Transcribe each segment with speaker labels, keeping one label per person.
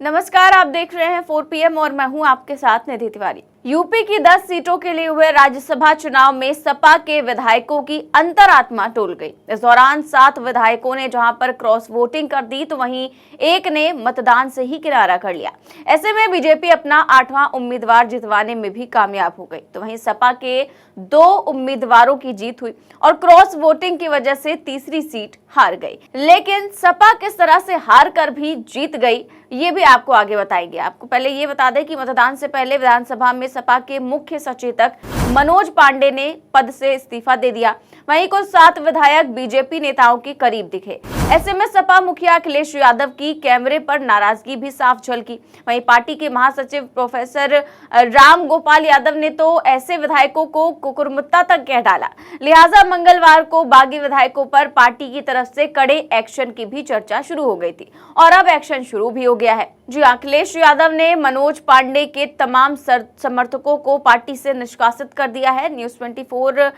Speaker 1: नमस्कार, आप देख रहे हैं 4 PM और मैं हूं आपके साथ निधि तिवारी। यूपी की 10 सीटों के लिए हुए राज्यसभा चुनाव में सपा के विधायकों की अंतरात्मा डोल गई। इस दौरान 7 विधायकों ने जहां पर क्रॉस वोटिंग कर दी तो वहीं एक ने मतदान से ही किनारा कर लिया। ऐसे में बीजेपी अपना 8वां उम्मीदवार जितवाने में भी कामयाब हो गई। तो वहीं सपा के 2 उम्मीदवारों की जीत हुई और क्रॉस वोटिंग की वजह से तीसरी सीट हार गई। लेकिन सपा किस तरह से हार कर भी जीत गई, ये भी आपको आगे बताएंगे। आपको पहले ये बता दें कि मतदान से पहले विधानसभा में सपा के मुख्य सचेतक मनोज पांडे ने पद से इस्तीफा दे दिया। वहीं कुल 7 विधायक बीजेपी नेताओं के करीब दिखे। ऐसे में सपा मुखिया अखिलेश यादव की कैमरे पर नाराजगी भी साफ झलकी। वहीं पार्टी के महासचिव प्रोफेसर राम गोपाल यादव ने तो ऐसे विधायकों को कुकुरमुत्ता तक कह डाला। लिहाजा मंगलवार को बागी विधायकों पर पार्टी की तरफ से कड़े एक्शन की भी चर्चा शुरू हो गई थी और अब एक्शन शुरू भी हो गया है। जी, अखिलेश यादव ने मनोज पांडे के तमाम समर्थकों को पार्टी से निष्कासित कर दिया है। न्यूज़ 24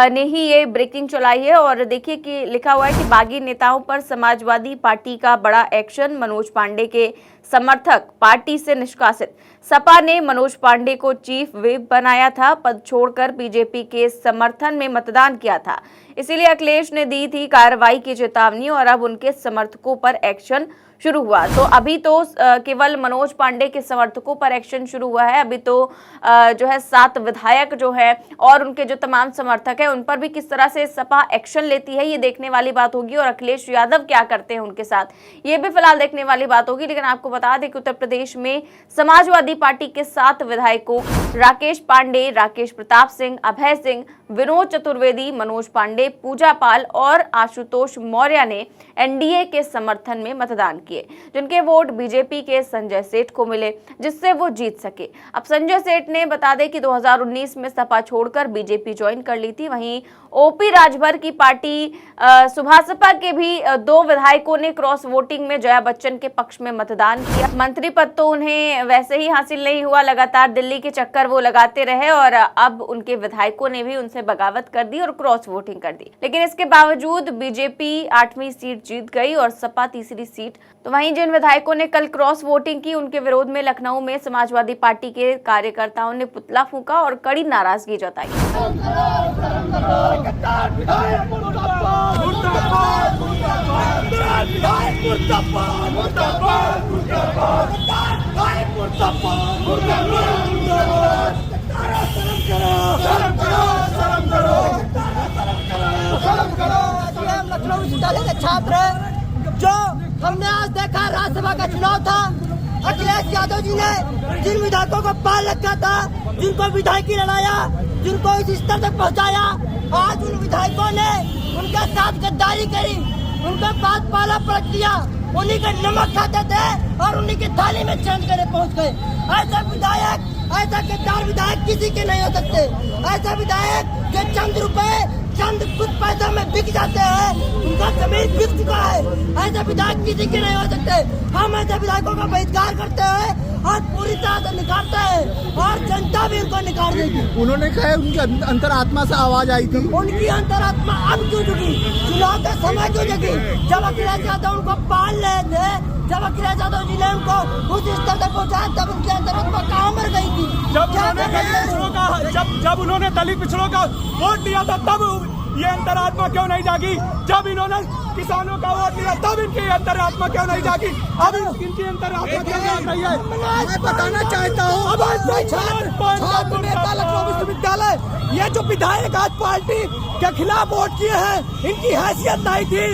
Speaker 1: ने ही ये ब्रेकिंग चलाई है और देखिए कि लिखा हुआ है कि बागी नेताओं पर समाजवादी पार्टी का बड़ा एक्शन, मनोज पांडे के समर्थक पार्टी से निष्कासित। सपा ने मनोज पांडे को चीफ व्हिप बनाया था, पद छोड़कर बीजेपी के समर्थन में मतदान किया था। इसीलिए अखिलेश ने दी थी कार्रवाई की चेतावनी और अब उनके समर्थकों पर एक्शन शुरू हुआ। तो अभी तो केवल मनोज पांडे के समर्थकों पर एक्शन शुरू हुआ है। अभी तो जो है 7 विधायक जो है और उनके जो तमाम समर्थक हैं उन पर भी किस तरह से सपा एक्शन लेती है, ये देखने वाली बात होगी। और अखिलेश यादव क्या करते हैं उनके साथ, ये भी फिलहाल देखने वाली बात होगी। लेकिन आपको बता दें कि उत्तर प्रदेश में समाजवादी पार्टी के 7 विधायकों राकेश पांडे, राकेश प्रताप सिंह, अभय सिंह, विनोद चतुर्वेदी, मनोज पांडे, पूजा पाल और आशुतोष मौर्य ने एनडीए के समर्थन में मतदान किए, जिनके वोट बीजेपी के संजय सेठ को मिले, जिससे वो जीत सके। अब संजय सेठ ने बता दें कि 2019 में सपा छोड़कर बीजेपी ज्वाइन कर ली थी। वहीं ओपी राजभर की पार्टी सुभासपा के भी 2 विधायकों ने क्रॉस वोटिंग में जया बच्चन के पक्ष में मतदान किया। मंत्री पद तो उन्हें वैसे ही हासिल नहीं हुआ, लगातार दिल्ली के चक्कर वो लगाते रहे और अब उनके विधायकों ने भी उनसे बगावत कर दी और क्रॉस वोटिंग कर दी। लेकिन इसके बावजूद बीजेपी 8वीं सीट जीत गई और सपा तीसरी सीट। तो वहीं जिन विधायकों ने कल क्रॉस वोटिंग की, उनके विरोध में लखनऊ में समाजवादी पार्टी के कार्यकर्ताओं ने पुतला फूंका और कड़ी नाराजगी जताई।
Speaker 2: लखनऊ विश्वविद्यालय के छात्र जो हमने आज देखा, राज्यसभा का चुनाव था, अखिलेश यादव जी ने जिन विधायकों को पाल रखा था, जिनको विधायकी लड़ाया, जिनको इस स्तर तक पहुंचाया, आज उन विधायकों ने उनके साथ गद्दारी करी, उनका बात पाला पलट दिया, उन्हीं के नमक खाते थे और उन्हीं की थाली में चंद करे पहुंच गए। ऐसा विधायक, ऐसा गद्दार विधायक किसी के नहीं हो सकते। ऐसा विधायक जो चंद रुपए, चंद कुछ पैसा में बिक जाते हैं, उनका जमीन बिक चुका है। ऐसे विधायक किसी के नहीं हो सकते। हम ऐसे विधायकों का बहिष्कार करते हैं और पूरी तरह से निकालते हैं और जनता भी उनको निकाल देगी।
Speaker 3: उन्होंने कहा उनकी अंतरात्मा से आवाज आई थी।
Speaker 2: उनकी अंतरात्मा अब क्यों जगी? चुनाव के समय क्यों जगी? जब अखिलेश यादव उनको पाल रहे थे, जब अखिलेश यादव जी ने उनको उस स्तर तक पहुँचाया, तब उनकी अंतरात्मा कहाँ मर गई थी?
Speaker 4: जब उन्होंने दलित पिछड़ों का वोट दिया था तब ये अंतरात्मा क्यों नहीं जागी? जब इन्होंने किसानों का वोट दिया तब इनकी अंतरात्मा क्यों नहीं जागी? अब इनकी अंतरात्मा क्यों जाग रही है?
Speaker 3: मैं बताना चाहता हूँ,
Speaker 2: छात्र नेता लखनऊ विश्वविद्यालय, ये जो विधायक आज पार्टी के खिलाफ वोट किए हैं, इनकी हैसियत नहीं थी,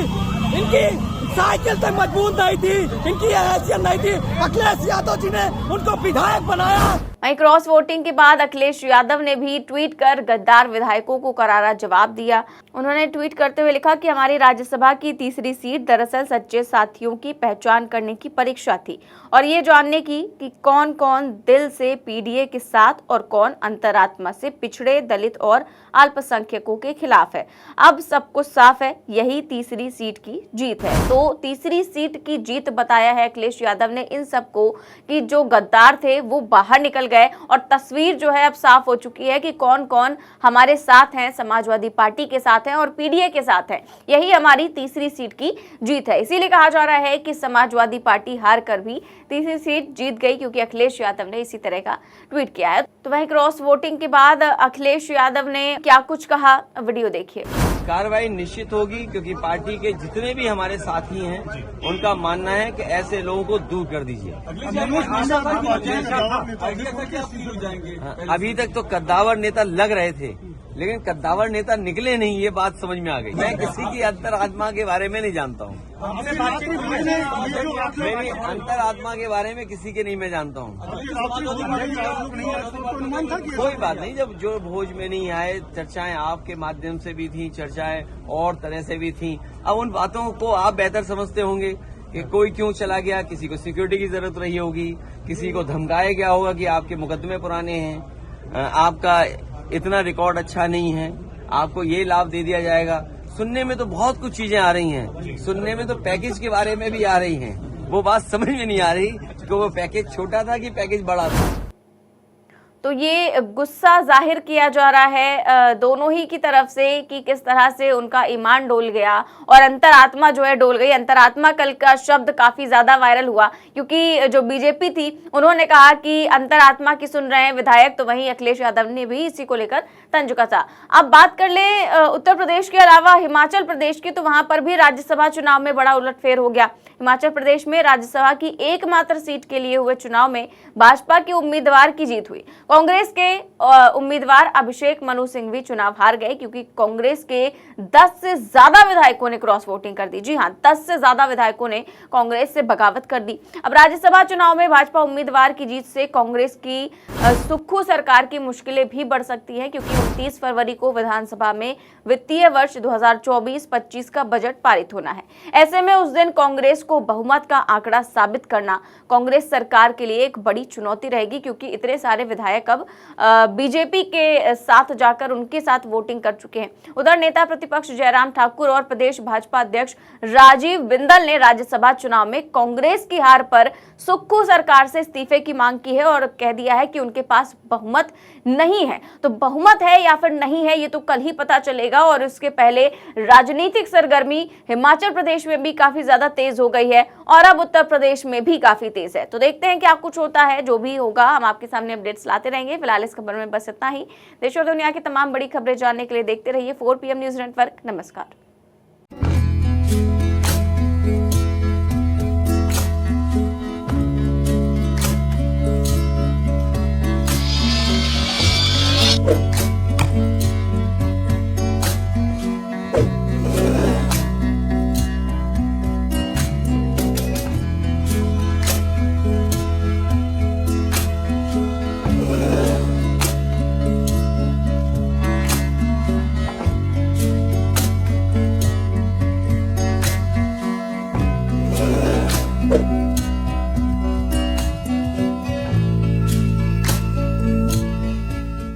Speaker 2: इनकी साइकिल से मजबूत नहीं थी, इनकी हैसियत नहीं थी। अखिलेश यादव जी ने उनको विधायक बनाया।
Speaker 1: वहीं क्रॉस वोटिंग के बाद अखिलेश यादव ने भी ट्वीट कर गद्दार विधायकों को करारा जवाब दिया। उन्होंने ट्वीट करते हुए लिखा कि हमारी राज्यसभा की तीसरी सीट दरअसल सच्चे साथियों की पहचान करने की परीक्षा थी और ये जानने की कि कौन कौन दिल से पीडीए के साथ और कौन अंतरात्मा से पिछड़े, दलित और अल्पसंख्यकों के खिलाफ है। अब सब कुछ साफ है, यही तीसरी सीट की जीत है। तो तीसरी सीट की जीत बताया है अखिलेश यादव ने इन सबको कि जो गद्दार थे वो बाहर निकल गए और तस्वीर जो है अब साफ हो चुकी है कि कौन कौन हमारे साथ हैं, समाजवादी पार्टी के साथ हैं और पीडीए के साथ हैं। यही हमारी तीसरी सीट की जीत है। इसीलिए कहा जा रहा है कि समाजवादी पार्टी हार कर भी तीसरी सीट जीत गई, क्योंकि अखिलेश यादव ने इसी तरह का ट्वीट किया है। तो वहीं क्रॉस वोटिंग के बाद अखिलेश यादव ने क्या कुछ कहा, वीडियो देखिए।
Speaker 5: कार्रवाई निश्चित होगी, क्योंकि पार्टी के जितने भी हमारे साथी हैं उनका मानना है कि ऐसे लोगों को दूर कर दीजिए। अभी तक तो कद्दावर नेता लग रहे थे, लेकिन कद्दावर नेता निकले नहीं, ये बात समझ में आ गई। मैं किसी की अंतरात्मा के बारे में नहीं जानता हूँ, मेरी अंतरात्मा के बारे में किसी के नहीं मैं जानता हूँ। कोई बात नहीं, जब जो भोज में नहीं आए, चर्चाएं आपके माध्यम से भी थी, चर्चाएं और तरह से भी थी। अब उन बातों को आप बेहतर समझते होंगे कि कोई क्यों चला गया, किसी को सिक्योरिटी की जरूरत रही होगी, किसी को धमकाया गया होगा कि आपके मुकदमे पुराने हैं, आपका इतना रिकॉर्ड अच्छा नहीं है, आपको ये लाभ दे दिया जाएगा। सुनने में तो बहुत कुछ चीजें आ रही हैं, सुनने में तो पैकेज के बारे में भी आ रही हैं। वो बात समझ में नहीं आ रही कि वो पैकेज छोटा था कि पैकेज बड़ा था।
Speaker 1: तो ये गुस्सा जाहिर किया जा रहा है दोनों ही की तरफ से कि किस तरह से उनका ईमान डोल गया और अंतरात्मा जो है डोल गई। अंतरात्मा कल का शब्द काफी ज्यादा वायरल हुआ, क्योंकि जो बीजेपी थी उन्होंने कहा कि अंतरात्मा की सुन रहे हैं विधायक, तो वहीं अखिलेश यादव ने भी इसी को लेकर तंज कसा। अब बात कर ले उत्तर प्रदेश के अलावा हिमाचल प्रदेश की, तो वहां पर भी राज्यसभा चुनाव में बड़ा उलटफेर हो गया। हिमाचल प्रदेश में राज्यसभा की एकमात्र सीट के लिए हुए चुनाव में भाजपा के उम्मीदवार की जीत हुई। कांग्रेस के उम्मीदवार अभिषेक मनु सिंघवी चुनाव हार गए, क्योंकि कांग्रेस के 10 से ज्यादा विधायकों ने क्रॉस वोटिंग कर दी। जी हां, 10 से ज्यादा विधायकों ने कांग्रेस से बगावत कर दी। अब राज्यसभा चुनाव में भाजपा उम्मीदवार की जीत से कांग्रेस की सुक्खू सरकार की मुश्किलें भी बढ़ सकती हैं, क्योंकि 29 फरवरी को विधानसभा में वित्तीय वर्ष 2024-25 का बजट पारित होना है। ऐसे में उस दिन कांग्रेस को बहुमत का आंकड़ा साबित करना कांग्रेस सरकार के लिए एक बड़ी चुनौती रहेगी, क्योंकि इतने सारे विधायक अब बीजेपी के साथ जाकर उनके साथ वोटिंग कर चुके हैं। उधर नेता प्रतिपक्ष जयराम ठाकुर और प्रदेश भाजपा अध्यक्ष राजीव बिंदल ने राज्यसभा चुनाव में कांग्रेस की हार पर सुक्खू सरकार से इस्तीफे की मांग की है और कह दिया है कि उनके पास बहुमत नहीं है। तो बहुमत है या फिर नहीं है, ये तो कल ही पता चलेगा। और इसके पहले राजनीतिक सरगर्मी हिमाचल प्रदेश में भी काफी ज्यादा तेज हो गई है और अब उत्तर प्रदेश में भी काफी तेज है। तो देखते हैं क्या कुछ होता है। जो भी होगा हम आपके सामने अपडेट्स लाते रहेंगे। फिलहाल इस खबर में बस इतना ही। देश और दुनिया की तमाम बड़ी खबरें जानने के लिए देखते रहिए 4 PM न्यूज नेटवर्क। नमस्कार।